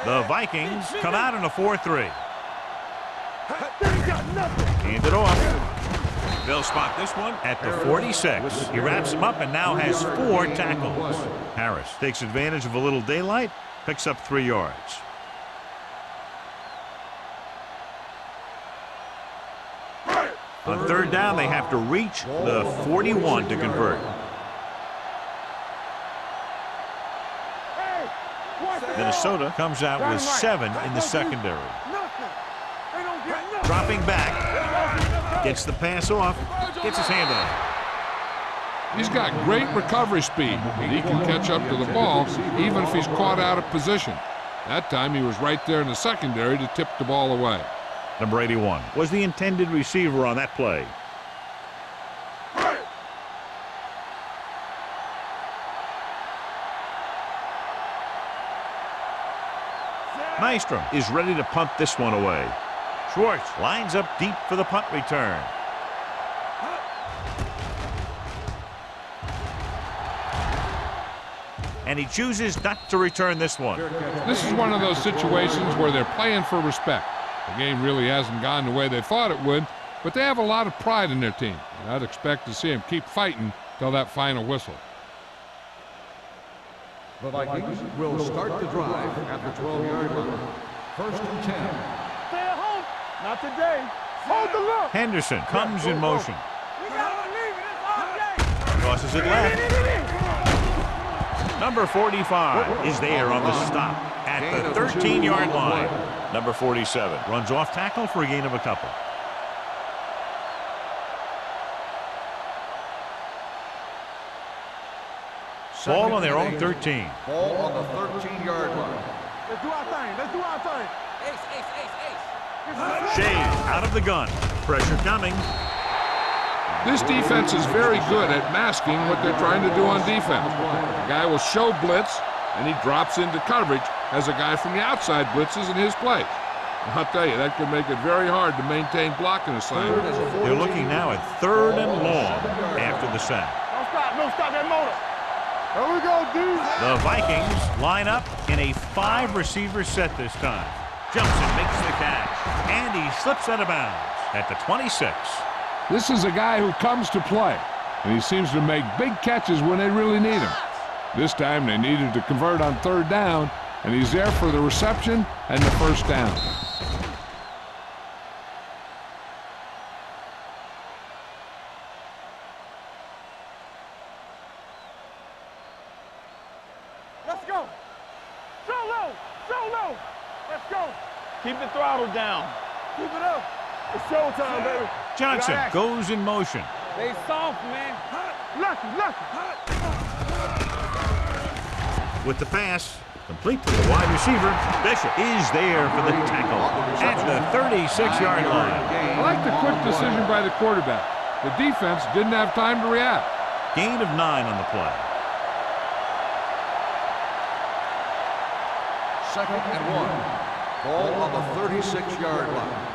The Vikings come out in a 4-3. They ain't got nothing. Hand it off. They'll spot this one at the 46. He wraps him up and now has 4 tackles. Harris takes advantage of a little daylight, picks up 3 yards. On 3rd down, they have to reach the 41 to convert. Minnesota comes out with 7 in the secondary. Dropping back, gets the pass off, gets his hand on it. He's got great recovery speed, and he can catch up to the ball even if he's caught out of position. That time he was right there in the secondary to tip the ball away. Number 81 was the intended receiver on that play. Nystrom is ready to punt this one away. Schwartz lines up deep for the punt return. And he chooses not to return this one. This is one of those situations where they're playing for respect. The game really hasn't gone the way they thought it would, but they have a lot of pride in their team, and I'd expect to see them keep fighting till that final whistle. The Vikings will start the drive at the 12-yard line. 1st and 10. Stay at home. Not today. Hold the look. Henderson comes in motion. We gotta believe it. It's our day. Crosses it left. Number 45 is there on the stop at the 13-yard line. Number 47 runs off tackle for a gain of a couple. Ball on their own 13. Ball on the 13-yard line. Let's do our thing. Let's do our thing. Shade out of the gun. Pressure coming. This defense is very good at masking what they're trying to do on defense. The guy will show blitz, and he drops into coverage as a guy from the outside blitzes in his place. And I'll tell you, that could make it very hard to maintain blocking assignments. They're looking now at 3rd and long after the sack. Don't stop. Don't stop that motor. There we go, dude. The Vikings line up in a 5-receiver set this time. Jumps and makes the catch. And he slips out of bounds at the 26. This is a guy who comes to play, and he seems to make big catches when they really need him. This time they needed to convert on 3rd down, and he's there for the reception and the 1st down. Let's go. So low. So low. Let's go. Keep the throttle down. Keep it up. It's showtime, baby. Johnson goes in motion. They soft, man. Lucky. With the pass, complete to the wide receiver. Bishop is there for the tackle at the 36-yard line. I like the quick decision by the quarterback. The defense didn't have time to react. Gain of 9 on the play. 2nd and 1. Ball on the 36-yard line.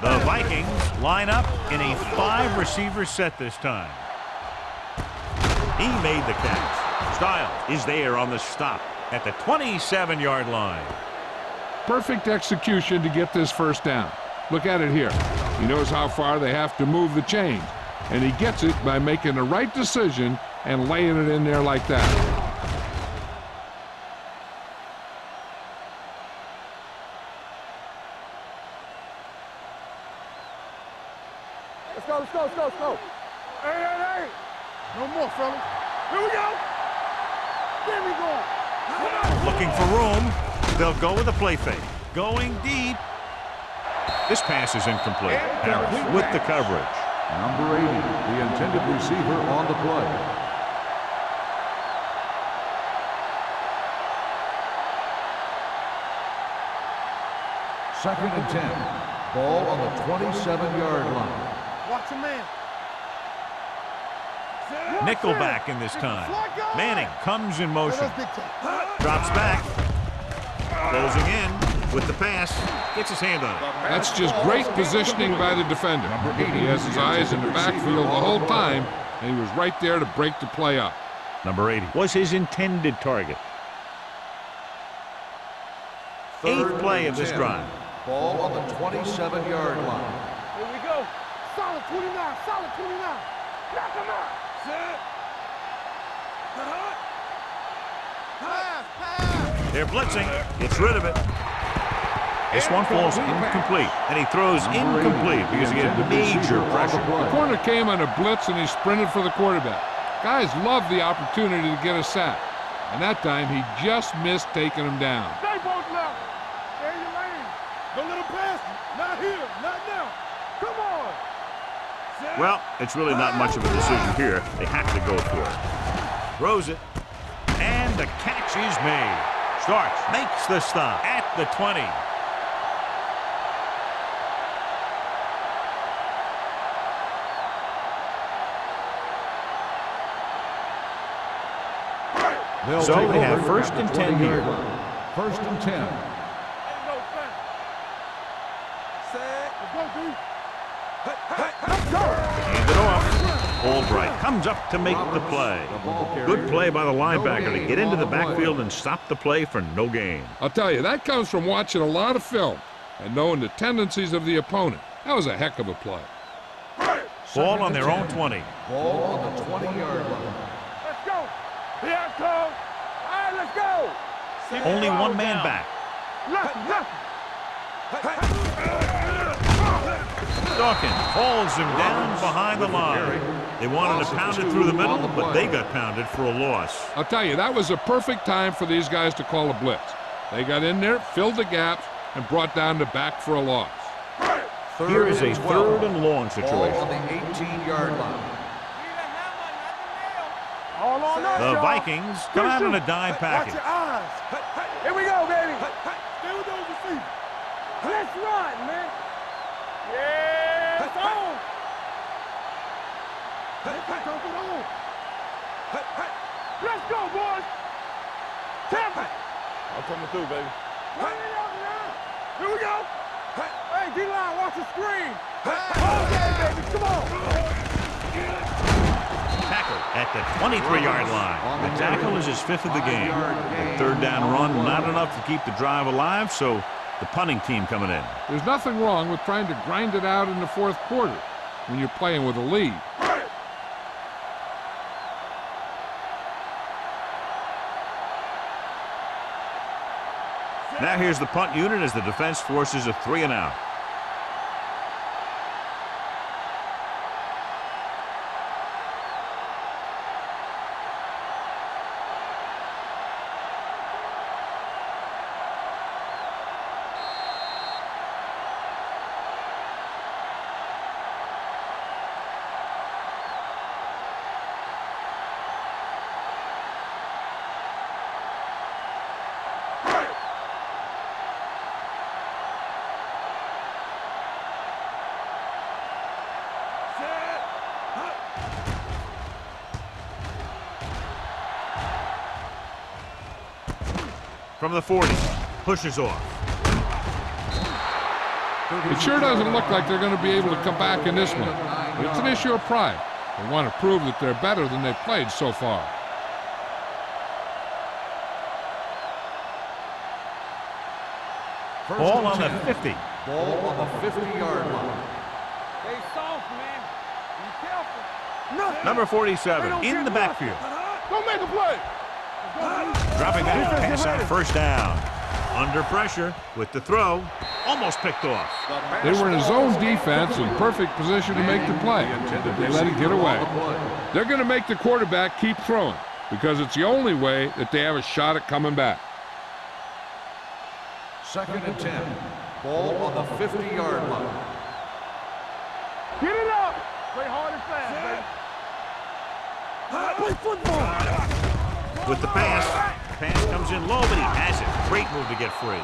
The Vikings line up in a 5-receiver set this time. He made the catch. Styles is there on the stop at the 27-yard line. Perfect execution to get this 1st down. Look at it here. He knows how far they have to move the chains, and he gets it by making the right decision and laying it in there like that. Let's go. Hey. No more, fellas. Here we go. There we go. Come on. Looking for room. They'll go with a play fake. Going deep. This pass is incomplete. Harris with the coverage. Number 80, the intended receiver on the play. Second and 10. Ball on the 27-yard line. Watch a man. Nickelback in this time. Manning comes in motion. Drops back. Closing in with the pass. Gets his hand on it. That's just great positioning by the defender. He has his eyes in the backfield the whole time, and he was right there to break the play up. Number 80 was his intended target. 8th play of this drive. Ball on the 27-yard line. Here we go. Solid 29. Knock him out. Set. Pass. They're blitzing. Gets rid of it. This one falls incomplete, and he throws incomplete because he had major pressure. The corner came on a blitz, and he sprinted for the quarterback. Guys love the opportunity to get a sack, and that time he just missed taking him down. Stay both left. Stay in your lane. Don't let him pass you. Not here. Not now. Come on. Set. Well, it's really not much of a decision here. They have to go for it. Throws it, and the catch is made. Starks makes the stop at the 20. So they have 1st and 10 here. 1st and 10. Hand it off. Albright comes up to make the play. Good play by the linebacker to get into the backfield and stop the play for no gain. I'll tell you, that comes from watching a lot of film. and knowing the tendencies of the opponent. That was a heck of a play. Ball on their own 20. Ball on the 20-yard line. Let's go. Here it comes. All right, let's go. Only one man back. Nothing. Dawkins hauls him down behind the line. They wanted to pound it through the middle, but they got pounded for a loss. I'll tell you, that was a perfect time for these guys to call a blitz. They got in there, filled the gaps, and brought down the back for a loss. Here is a 3rd and long Ball situation. on the 18-yard line. All on us, The y'all. Vikings come out in a dime Watch package. your eyes. Here we go, baby. Stay with those receivers. Let's run, man. Yeah, it's on. Jump it on. Let's go, boys. Tap it. I'm coming through, baby. Run it up now. Here we go. Hey, D-line, watch the screen. Okay, baby, come on. Tackle at the 23-yard line. The tackle is his 5th of the game. The 3rd down run, not enough to keep the drive alive, so the punting team coming in. There's nothing wrong with trying to grind it out in the 4th quarter when you're playing with a lead. Now here's the punt unit as the defense forces a 3 and out. From the 40, pushes off. It sure doesn't look like they're going to be able to come back in this one. But it's an issue of pride. They want to prove that they're better than they've played so far. Ball on the 50. Ball on the 50-yard line. Stay soft, man. Be careful. Number 47 in the backfield. Don't make a play. Dropping that pass on 1st down. Under pressure with the throw. Almost picked off. They were in a zone defense in perfect position to make the play, but they let it get away. They're going to make the quarterback keep throwing because it's the only way that they have a shot at coming back. 2nd and 10. Ball on the 50-yard line. Get it up. Play hard and fast, baby. Play football. With the pass. The pass comes in low, but he has it. Great move to get free.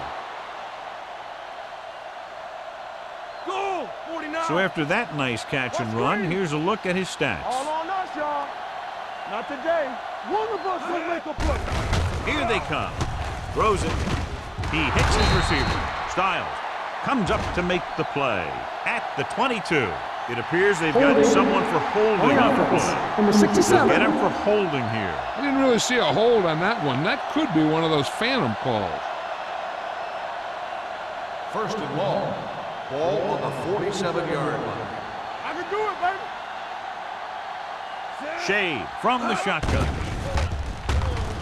Go, 49. So after that nice catch and run, here's a look at his stats. All on us, y'all. Not today. One of us will make a play. Here they come. Throws it. He hits his receiver. Styles comes up to make the play at the 22. It appears they've got someone for holding on the play. Number 67. Get him for holding here. I didn't really see a hold on that one. That could be one of those phantom calls. 1st and long. Ball on the 47-yard line. I can do it, baby. Shade from the shotgun.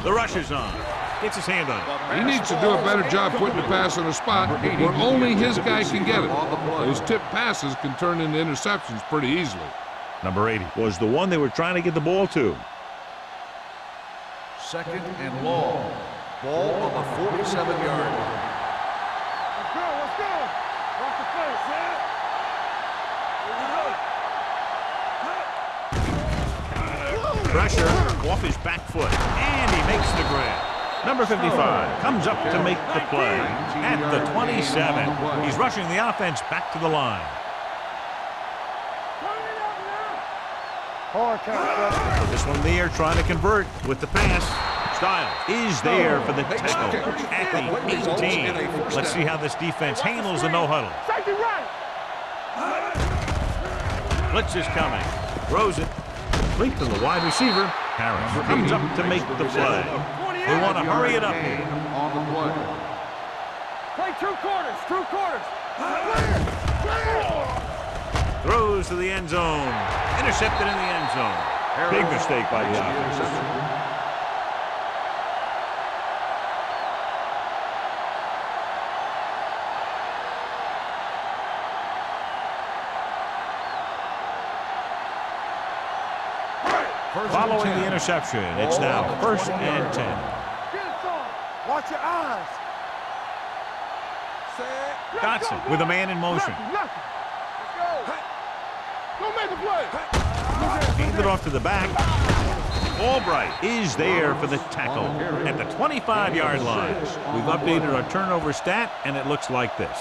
The rush is on. Gets his hand on it. He needs to do a better job putting the pass in a spot where only his guy can get it. Those tip passes can turn into interceptions pretty easily. Number 80 was the one they were trying to get the ball to. 2nd and long. Ball on the 47-yard line. Let's go. Watch the face, man. Pressure off his back foot, and he makes the grab. Number 55 comes up to make the play at the 27. He's rushing the offense back to the line. Hard count, So this one they are trying to convert with the pass. Styles is there for the tackle at the 18. Let's see how this defense handles the no-huddle. Safety right. Blitz is coming. Throws it. Complete to the wide receiver. Harris comes up to make the play. They want to hurry it up here. On the play. Play 2 quarters. Throws to the end zone. Intercepted in the end zone. Big mistake by the offense. Following the interception, it's now 1st and 10. Watch your eyes. Dotson with a man in motion. Go make a play. Handed off to the back. Albright is there for the tackle at the 25-yard line. We've updated our turnover stat, and it looks like this.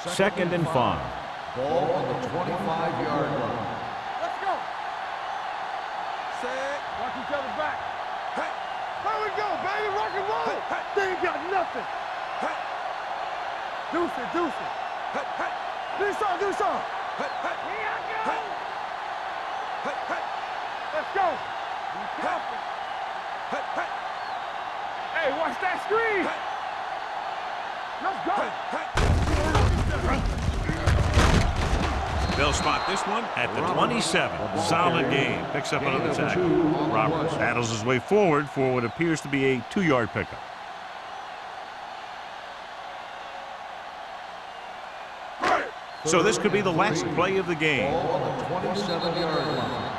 Second and 5. Ball on the 25-yard line. Let's go. Set. Watch each other back. Hey. There we go, baby. Rock and roll. Hey. They ain't got nothing. Hey. Deuce it, deuce it. Hey. Hey. Do something, do something. Hey. Hey. Here I go. Hey. Hey. Hey. Let's go. Be careful. Hey. Hey. Hey, watch that screen. Hey. Let's go. Hey. Hey. They'll spot this one at the 27. Solid game. Picks up another tackle. Roberts battles his way forward for what appears to be a 2-yard pickup. So this could be the last play of the game. Ball on the 27-yard line.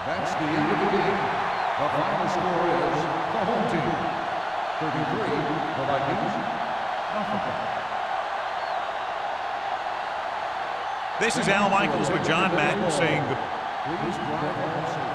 That's the end of the game. The final score is the home team 33, the Vikings, nothing. This is Al Michaels with John Madden saying goodbye. Please drive home safely.